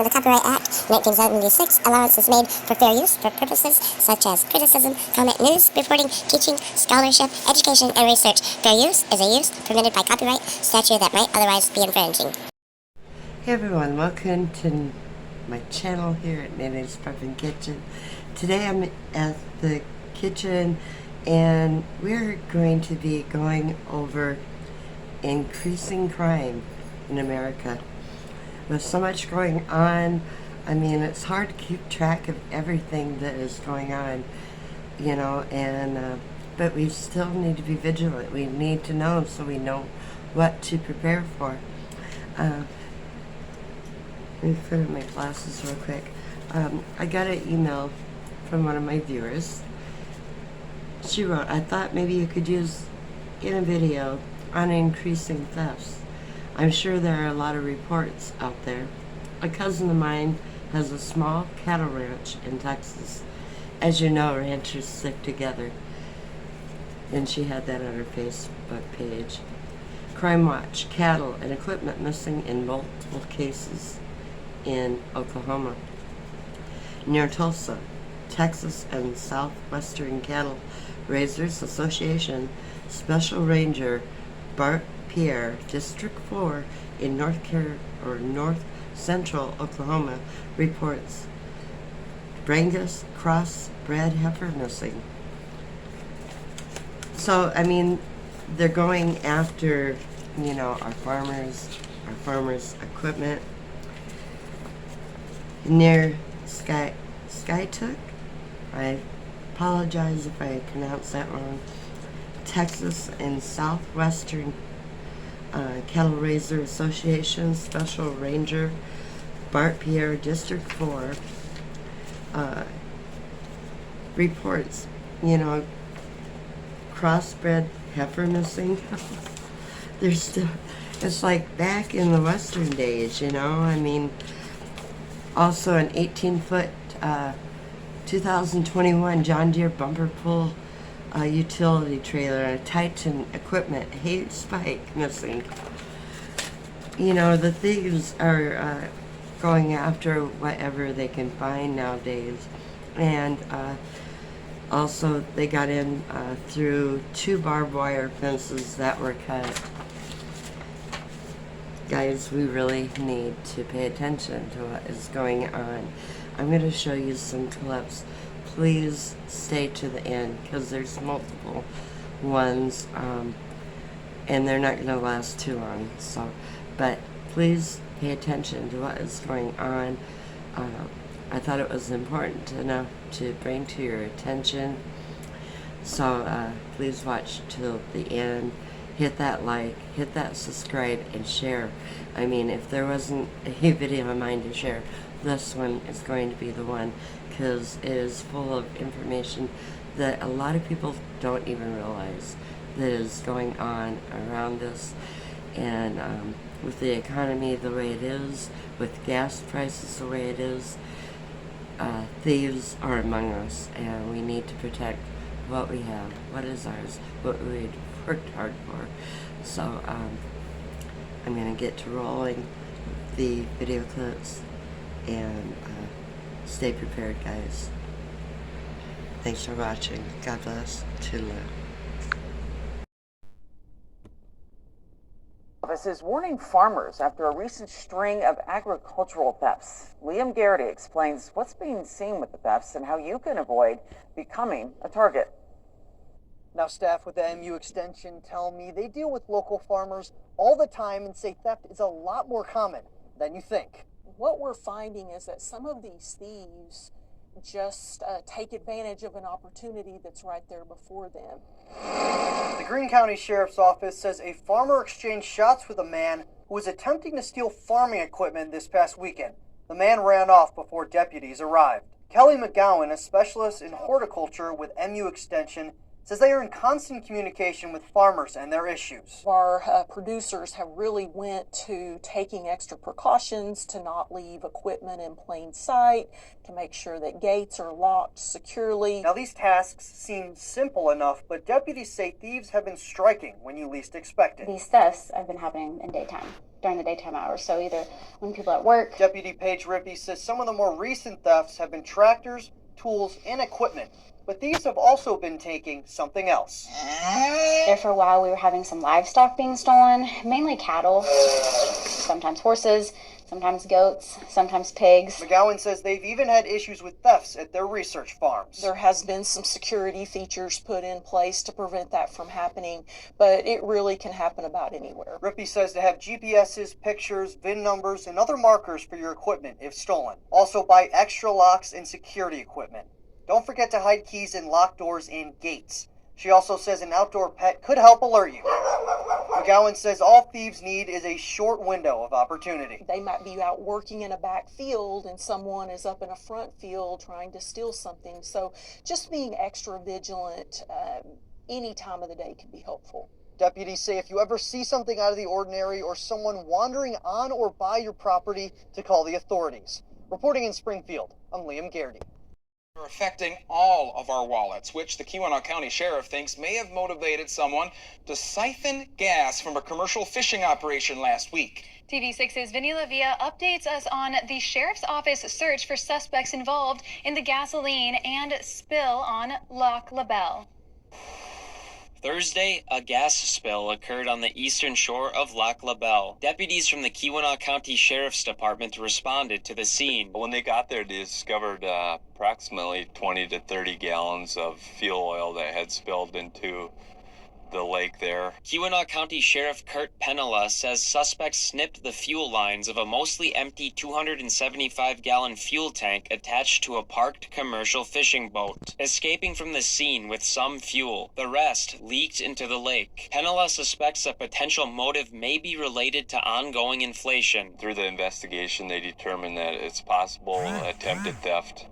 Under the Copyright Act, 1976, allowance is made for fair use for purposes such as criticism, comment, news, reporting, teaching, scholarship, education, and research. Fair use is a use permitted by copyright statute that might otherwise be infringing. Hey everyone, welcome to my channel here at naynayspreppingkitchen. Today I'm at the kitchen and we're going to be going over increasing crime in America. With so much going on, I mean, it's hard to keep track of everything that is going on, you know, and but we still need to be vigilant. We need to know so we know what to prepare for. Let me put on my glasses real quick. I got an email from one of my viewers. She wrote, I thought maybe you could use in a video on increasing thefts. I'm sure there are a lot of reports out there. A cousin of mine has a small cattle ranch in Texas. As you know, ranchers stick together. And she had that on her Facebook page. Crime Watch, cattle and equipment missing in multiple cases in Oklahoma. Near Tulsa, Texas and Southwestern Cattle Raisers Association Special Ranger Bart Pierre, District 4 in North Central Oklahoma, reports Brangus crossbred heifer missing. So, I mean, they're going after, you know, our farmers' equipment. Near Skytook, I apologize if I pronounced that wrong, Texas and Southwestern Cattle Raiser Association Special Ranger Bart Pierre, District 4, reports, you know, crossbred heifer missing. There's still, it's like back in the Western days, you know. I mean, also an 18-foot 2021 John Deere bumper pull utility trailer and a Titan equipment hay spike missing. You know, the thieves are going after whatever they can find nowadays. And also they got in through 2 barbed wire fences that were cut. Guys, we really need to pay attention to what is going on. I'm going to show you some clips. Please stay to the end because there's multiple ones and they're not going to last too long. So, but please pay attention to what is going on. I thought it was important enough to bring to your attention. So please watch till the end. Hit that like, hit that subscribe, and share. I mean, if there wasn't a video of mine to share, this one is going to be the one because it is full of information that a lot of people don't even realize that is going on around us. And with the economy the way it is, with gas prices the way it is, thieves are among us, and we need to protect what we have, what is ours, what we've worked hard for. So I'm going to get to rolling the video clips, and stay prepared, guys. Thanks for watching. God bless. Toodaloo. Office is warning farmers after a recent string of agricultural thefts. Liam Garrity explains what's being seen with the thefts and how you can avoid becoming a target. Now, staff with the MU Extension tell me they deal with local farmers all the time and say theft is a lot more common than you think. What we're finding is that some of these thieves just take advantage of an opportunity that's right there before them. The Greene County Sheriff's Office says a farmer exchanged shots with a man who was attempting to steal farming equipment this past weekend. The man ran off before deputies arrived. Kelly McGowan, a specialist in horticulture with MU Extension, says they are in constant communication with farmers and their issues. Our producers have really went to taking extra precautions to not leave equipment in plain sight, to make sure that gates are locked securely. Now, these tasks seem simple enough, but deputies say thieves have been striking when you least expect it. These thefts have been happening in daytime, during the daytime hours, so either when people are at work. Deputy Paige Rippey says some of the more recent thefts have been tractors, tools, and equipment, but thieves have also been taking something else. There for a while we were having some livestock being stolen, mainly cattle, sometimes horses, sometimes goats, sometimes pigs. McGowan says they've even had issues with thefts at their research farms. There has been some security features put in place to prevent that from happening, but it really can happen about anywhere. Rippey says to have GPSs, pictures, VIN numbers, and other markers for your equipment if stolen. Also buy extra locks and security equipment. Don't forget to hide keys in locked doors and gates. She also says an outdoor pet could help alert you. McGowan says all thieves need is a short window of opportunity. They might be out working in a back field and someone is up in a front field trying to steal something. So just being extra vigilant any time of the day can be helpful. Deputies say if you ever see something out of the ordinary or someone wandering on or by your property, to call the authorities. Reporting in Springfield, I'm Liam Garrity. Are affecting all of our wallets, which the Keweenaw County Sheriff thinks may have motivated someone to siphon gas from a commercial fishing operation last week. TV6's Vinny Lavia updates us on the Sheriff's Office search for suspects involved in the gasoline and spill on Lac La Belle. Thursday, a gas spill occurred on the eastern shore of Lac La Belle. Deputies from the Keweenaw County Sheriff's Department responded to the scene. When they got there, they discovered approximately 20 to 30 gallons of fuel oil that had spilled into the lake there. Keweenaw County Sheriff Kurt Penela says suspects snipped the fuel lines of a mostly empty 275-gallon fuel tank attached to a parked commercial fishing boat, escaping from the scene with some fuel. The rest leaked into the lake. Penela suspects a potential motive may be related to ongoing inflation. Through the investigation, they determined that it's possible attempted theft.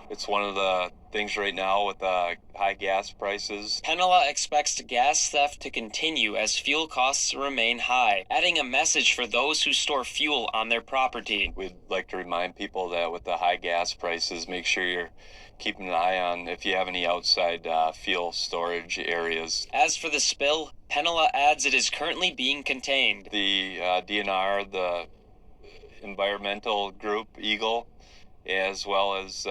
It's one of the things right now with high gas prices. Penela expects gas theft to continue as fuel costs remain high, adding a message for those who store fuel on their property. We'd like to remind people that with the high gas prices, make sure you're keeping an eye on if you have any outside fuel storage areas. As for the spill, Penela adds it is currently being contained. The DNR, the environmental group, Eagle, as well as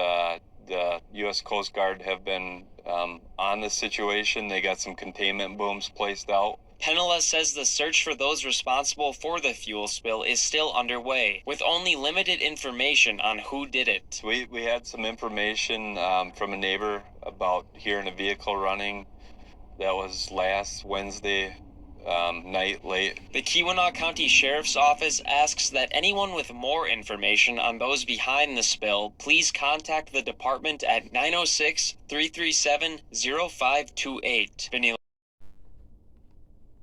the U.S. Coast Guard have been on the situation. They got some containment booms placed out. Penela says the search for those responsible for the fuel spill is still underway, with only limited information on who did it. We had some information from a neighbor about hearing a vehicle running. That was last Wednesday night late. The Keweenaw County Sheriff's Office asks that anyone with more information on those behind the spill please contact the department at 906-337-0528.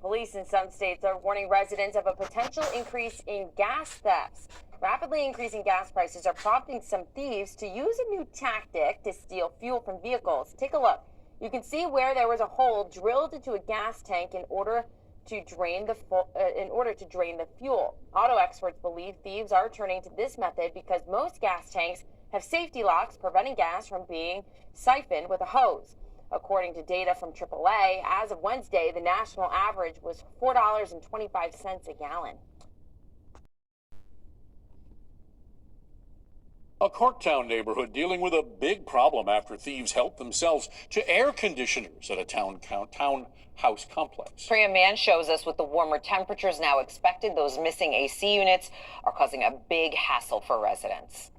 Police in some states are warning residents of a potential increase in gas thefts. Rapidly increasing gas prices are prompting some thieves to use a new tactic to steal fuel from vehicles. Take a look. You can see where there was a hole drilled into a gas tank in order to drain the fuel. Auto experts believe thieves are turning to this method because most gas tanks have safety locks preventing gas from being siphoned with a hose. According to data from AAA, as of Wednesday, the national average was $4.25 a gallon. A Corktown neighborhood dealing with a big problem after thieves helped themselves to air conditioners at a townhouse complex. Priya Mann shows us with the warmer temperatures now expected, those missing AC units are causing a big hassle for residents.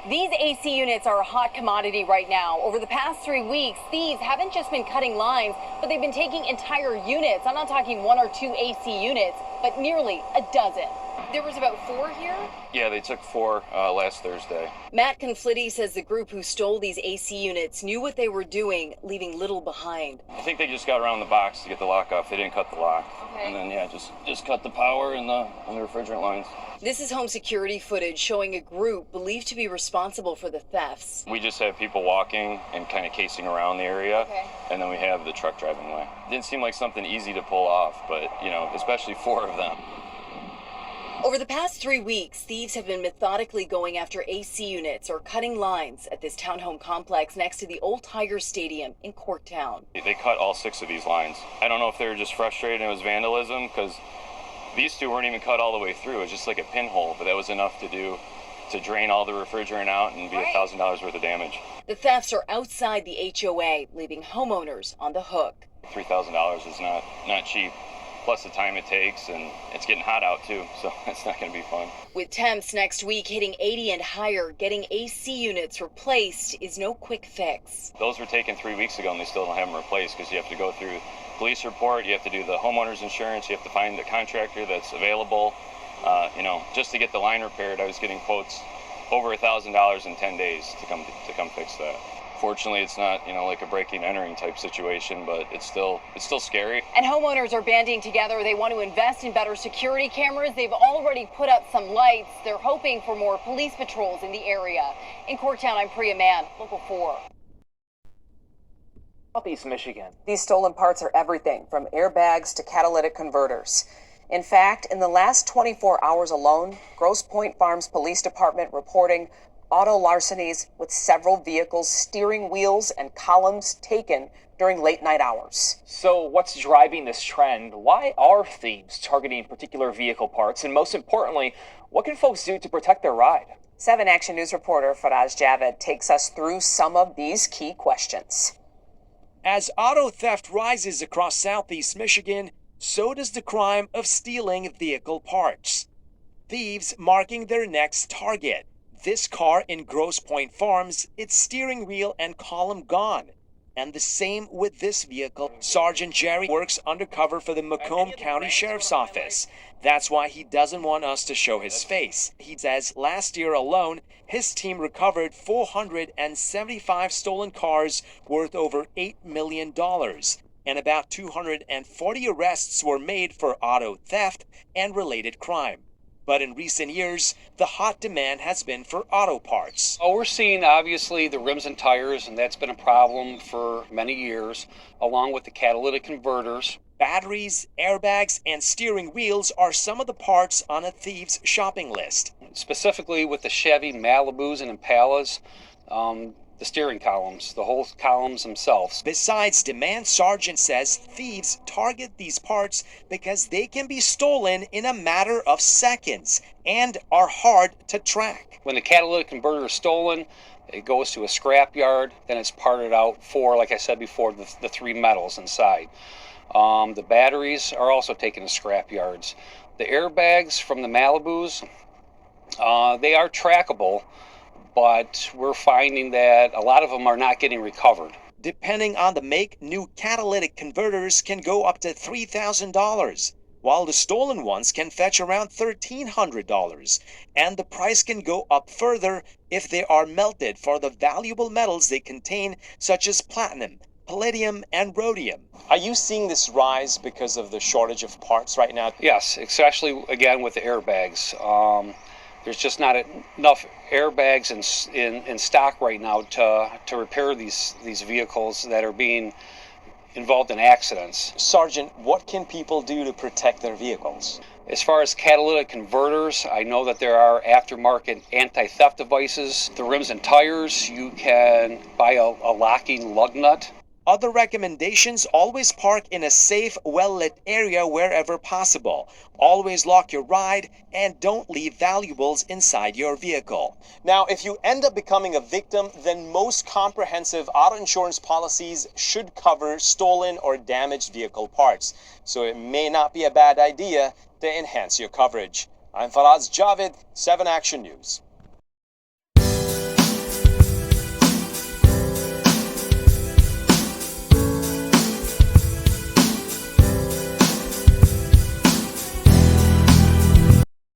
These AC units are a hot commodity right now. Over the past 3 weeks, thieves haven't just been cutting lines, but they've been taking entire units. I'm not talking 1 or 2 AC units, but nearly a dozen. There was about 4 here? Yeah, they took 4 last Thursday. Matt Conflitti says the group who stole these AC units knew what they were doing, leaving little behind. I think they just got around the box to get the lock off. They didn't cut the lock. Okay. And then, yeah, just cut the power and the refrigerant lines. This is home security footage showing a group believed to be responsible for the thefts. We just have people walking and kind of casing around the area. Okay. And then we have the truck driving away. Didn't seem like something easy to pull off, but, you know, especially 4 of them. Over the past 3 weeks, thieves have been methodically going after AC units or cutting lines at this townhome complex next to the old Tiger Stadium in Corktown. They cut all 6 of these lines. I don't know if they were just frustrated and it was vandalism, because these 2 weren't even cut all the way through. It was just like a pinhole, but that was enough to drain all the refrigerant out and be $1,000 worth of damage. The thefts are outside the HOA, leaving homeowners on the hook. $3,000 is not cheap. Plus the time it takes, and it's getting hot out too, so it's not going to be fun. With temps next week hitting 80 and higher, getting AC units replaced is no quick fix. Those were taken 3 weeks ago, and they still don't have them replaced because you have to go through police report, you have to do the homeowner's insurance, you have to find the contractor that's available. Just to get the line repaired, I was getting quotes over $1,000 in 10 days to come fix that. Fortunately, it's not, like a breaking and entering type situation, but it's still scary. And homeowners are banding together. They want to invest in better security cameras. They've already put up some lights. They're hoping for more police patrols in the area. In Corktown, I'm Priya Mann, Local 4. Southeast Michigan. These stolen parts are everything from airbags to catalytic converters. In fact, in the last 24 hours alone, Grosse Pointe Farms Police Department reporting auto larcenies with several vehicles' steering wheels and columns taken during late night hours. So what's driving this trend? Why are thieves targeting particular vehicle parts? And most importantly, what can folks do to protect their ride? 7 Action News reporter Faraz Javed takes us through some of these key questions. As auto theft rises across Southeast Michigan, so does the crime of stealing vehicle parts. Thieves marking their next target. This car in Grosse Pointe Farms, its steering wheel and column gone. And the same with this vehicle. Sergeant Jerry works undercover for the Macomb County Sheriff's Office. That's why he doesn't want us to show his face. He says last year alone, his team recovered 475 stolen cars worth over $8 million. And about 240 arrests were made for auto theft and related crime. But in recent years, the hot demand has been for auto parts. We're seeing, obviously, the rims and tires, and that's been a problem for many years, along with the catalytic converters. Batteries, airbags, and steering wheels are some of the parts on a thief's shopping list. Specifically with the Chevy Malibus and Impalas, the steering columns, the whole columns themselves. Besides demand, Sergeant says thieves target these parts because they can be stolen in a matter of seconds and are hard to track. When the catalytic converter is stolen, it goes to a scrap yard, then it's parted out for, like I said before, the 3 metals inside. The batteries are also taken to scrap yards. The airbags from the Malibus, they are trackable, but we're finding that a lot of them are not getting recovered. Depending on the make, new catalytic converters can go up to $3,000, while the stolen ones can fetch around $1,300. And the price can go up further if they are melted for the valuable metals they contain, such as platinum, palladium, and rhodium. Are you seeing this rise because of the shortage of parts right now? Yes, especially, again, with the airbags. There's just not enough airbags in stock right now to repair these vehicles that are being involved in accidents. Sergeant, what can people do to protect their vehicles? As far as catalytic converters, I know that there are aftermarket anti-theft devices. The rims and tires, you can buy a locking lug nut. Other recommendations: always park in a safe, well-lit area wherever possible. Always lock your ride and don't leave valuables inside your vehicle. Now, if you end up becoming a victim, then most comprehensive auto insurance policies should cover stolen or damaged vehicle parts. So it may not be a bad idea to enhance your coverage. I'm Faraz Javed, 7 Action News.